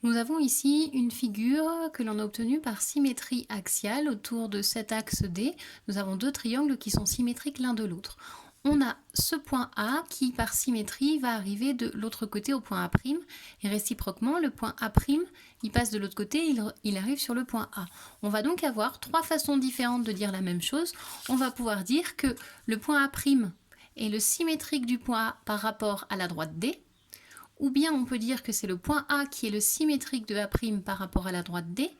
Nous avons ici une figure que l'on a obtenue par symétrie axiale autour de cet axe D. Nous avons deux triangles qui sont symétriques l'un de l'autre. On a ce point A qui, par symétrie, va arriver de l'autre côté au point A', et réciproquement, le point A', il passe de l'autre côté, il arrive sur le point A. On va donc avoir trois façons différentes de dire la même chose. On va pouvoir dire que le point A' est le symétrique du point A par rapport à la droite D, ou bien on peut dire que c'est le point A qui est le symétrique de A' par rapport à la droite D,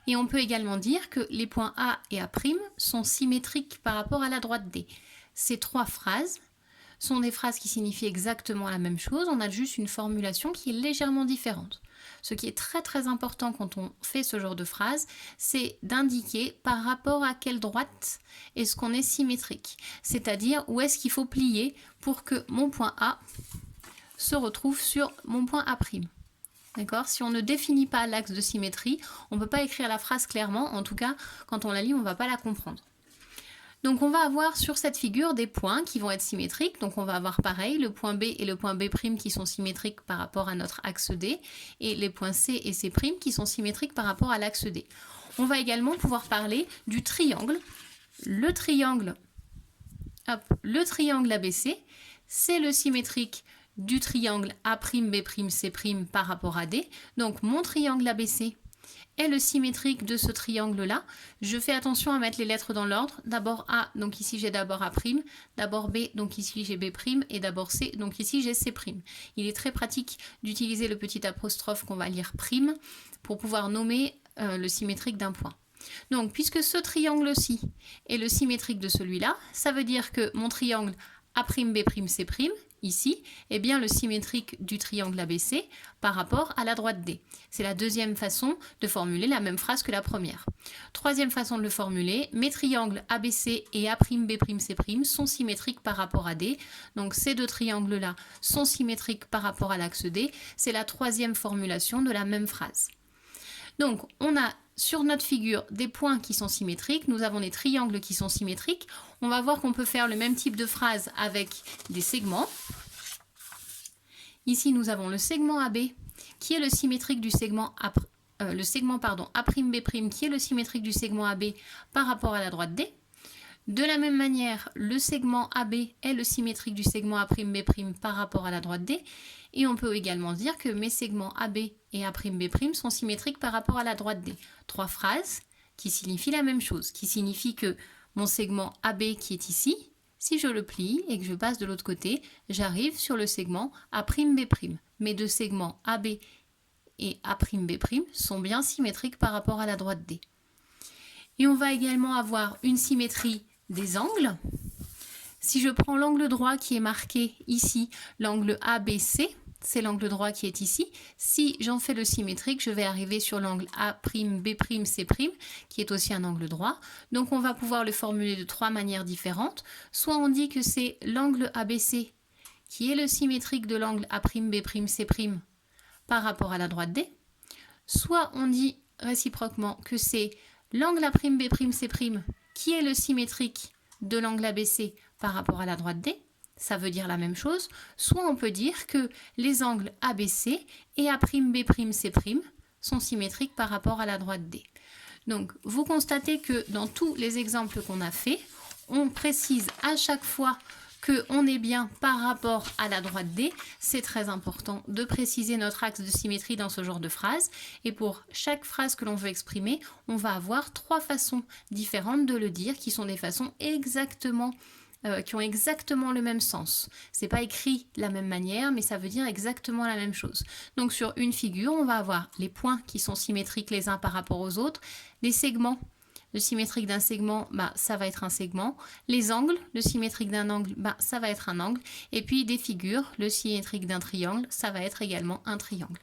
et on peut également dire que les points A et A' sont symétriques par rapport à la droite D. Ces trois phrases sont des phrases qui signifient exactement la même chose, on a juste une formulation qui est légèrement différente. Ce qui est très important quand on fait ce genre de phrase, c'est d'indiquer par rapport à quelle droite est-ce qu'on est symétrique, c'est-à-dire où est-ce qu'il faut plier pour que mon point A se retrouve sur mon point A'. D'accord ? Si on ne définit pas l'axe de symétrie, on ne peut pas écrire la phrase clairement, en tout cas, quand on la lit, on ne va pas la comprendre. Donc on va avoir sur cette figure des points qui vont être symétriques, donc on va avoir pareil, le point B et le point B' qui sont symétriques par rapport à notre axe D, et les points C et C' qui sont symétriques par rapport à l'axe D. On va également pouvoir parler du triangle. Le triangle ABC, c'est le symétrique du triangle A'B', C' par rapport à D. Donc mon triangle ABC est le symétrique de ce triangle-là. Je fais attention à mettre les lettres dans l'ordre. D'abord A, donc ici j'ai d'abord A', d'abord B, donc ici j'ai B', et d'abord C, donc ici j'ai C'. Il est très pratique d'utiliser le petit apostrophe qu'on va lire prime pour pouvoir nommer le symétrique d'un point. Donc puisque ce triangle-ci est le symétrique de celui-là, ça veut dire que mon triangle A'B', C', ici, est bien le symétrique du triangle ABC par rapport à la droite D. C'est la deuxième façon de formuler la même phrase que la première. Troisième façon de le formuler, mes triangles ABC et A'B', C' sont symétriques par rapport à D. Donc ces deux triangles-là sont symétriques par rapport à l'axe D. C'est la troisième formulation de la même phrase. Donc on a sur notre figure des points qui sont symétriques, nous avons des triangles qui sont symétriques. On va voir qu'on peut faire le même type de phrase avec des segments. Ici nous avons le segment AB qui est le symétrique du segment A'B' qui est le symétrique du segment AB par rapport à la droite D. De la même manière, le segment AB est le symétrique du segment A'B' par rapport à la droite D. Et on peut également dire que mes segments AB et A'B' sont symétriques par rapport à la droite D. Trois phrases qui signifient la même chose, qui signifient que mon segment AB qui est ici, si je le plie et que je passe de l'autre côté, j'arrive sur le segment A'B'. Mes deux segments AB et A'B' sont bien symétriques par rapport à la droite D. Et on va également avoir une symétrie des angles. Si je prends l'angle droit qui est marqué ici, l'angle ABC, c'est l'angle droit qui est ici. Si j'en fais le symétrique, je vais arriver sur l'angle A'B', C', qui est aussi un angle droit. Donc on va pouvoir le formuler de trois manières différentes. Soit on dit que c'est l'angle ABC qui est le symétrique de l'angle A'B', C' par rapport à la droite D. Soit on dit réciproquement que c'est l'angle A'B', C' qui est le symétrique de l'angle ABC par rapport à la droite D, ça veut dire la même chose, soit on peut dire que les angles ABC et A'B', C' sont symétriques par rapport à la droite D. Donc vous constatez que dans tous les exemples qu'on a fait, on précise à chaque fois qu'on est bien par rapport à la droite D. C'est très important de préciser notre axe de symétrie dans ce genre de phrase. Et pour chaque phrase que l'on veut exprimer, on va avoir trois façons différentes de le dire, qui sont des façons qui ont exactement le même sens. C'est pas écrit de la même manière, mais ça veut dire exactement la même chose. Donc sur une figure, on va avoir les points qui sont symétriques les uns par rapport aux autres, les segments. Le symétrique d'un segment, ça va être un segment. Les angles, le symétrique d'un angle, ça va être un angle. Et puis des figures, le symétrique d'un triangle, ça va être également un triangle.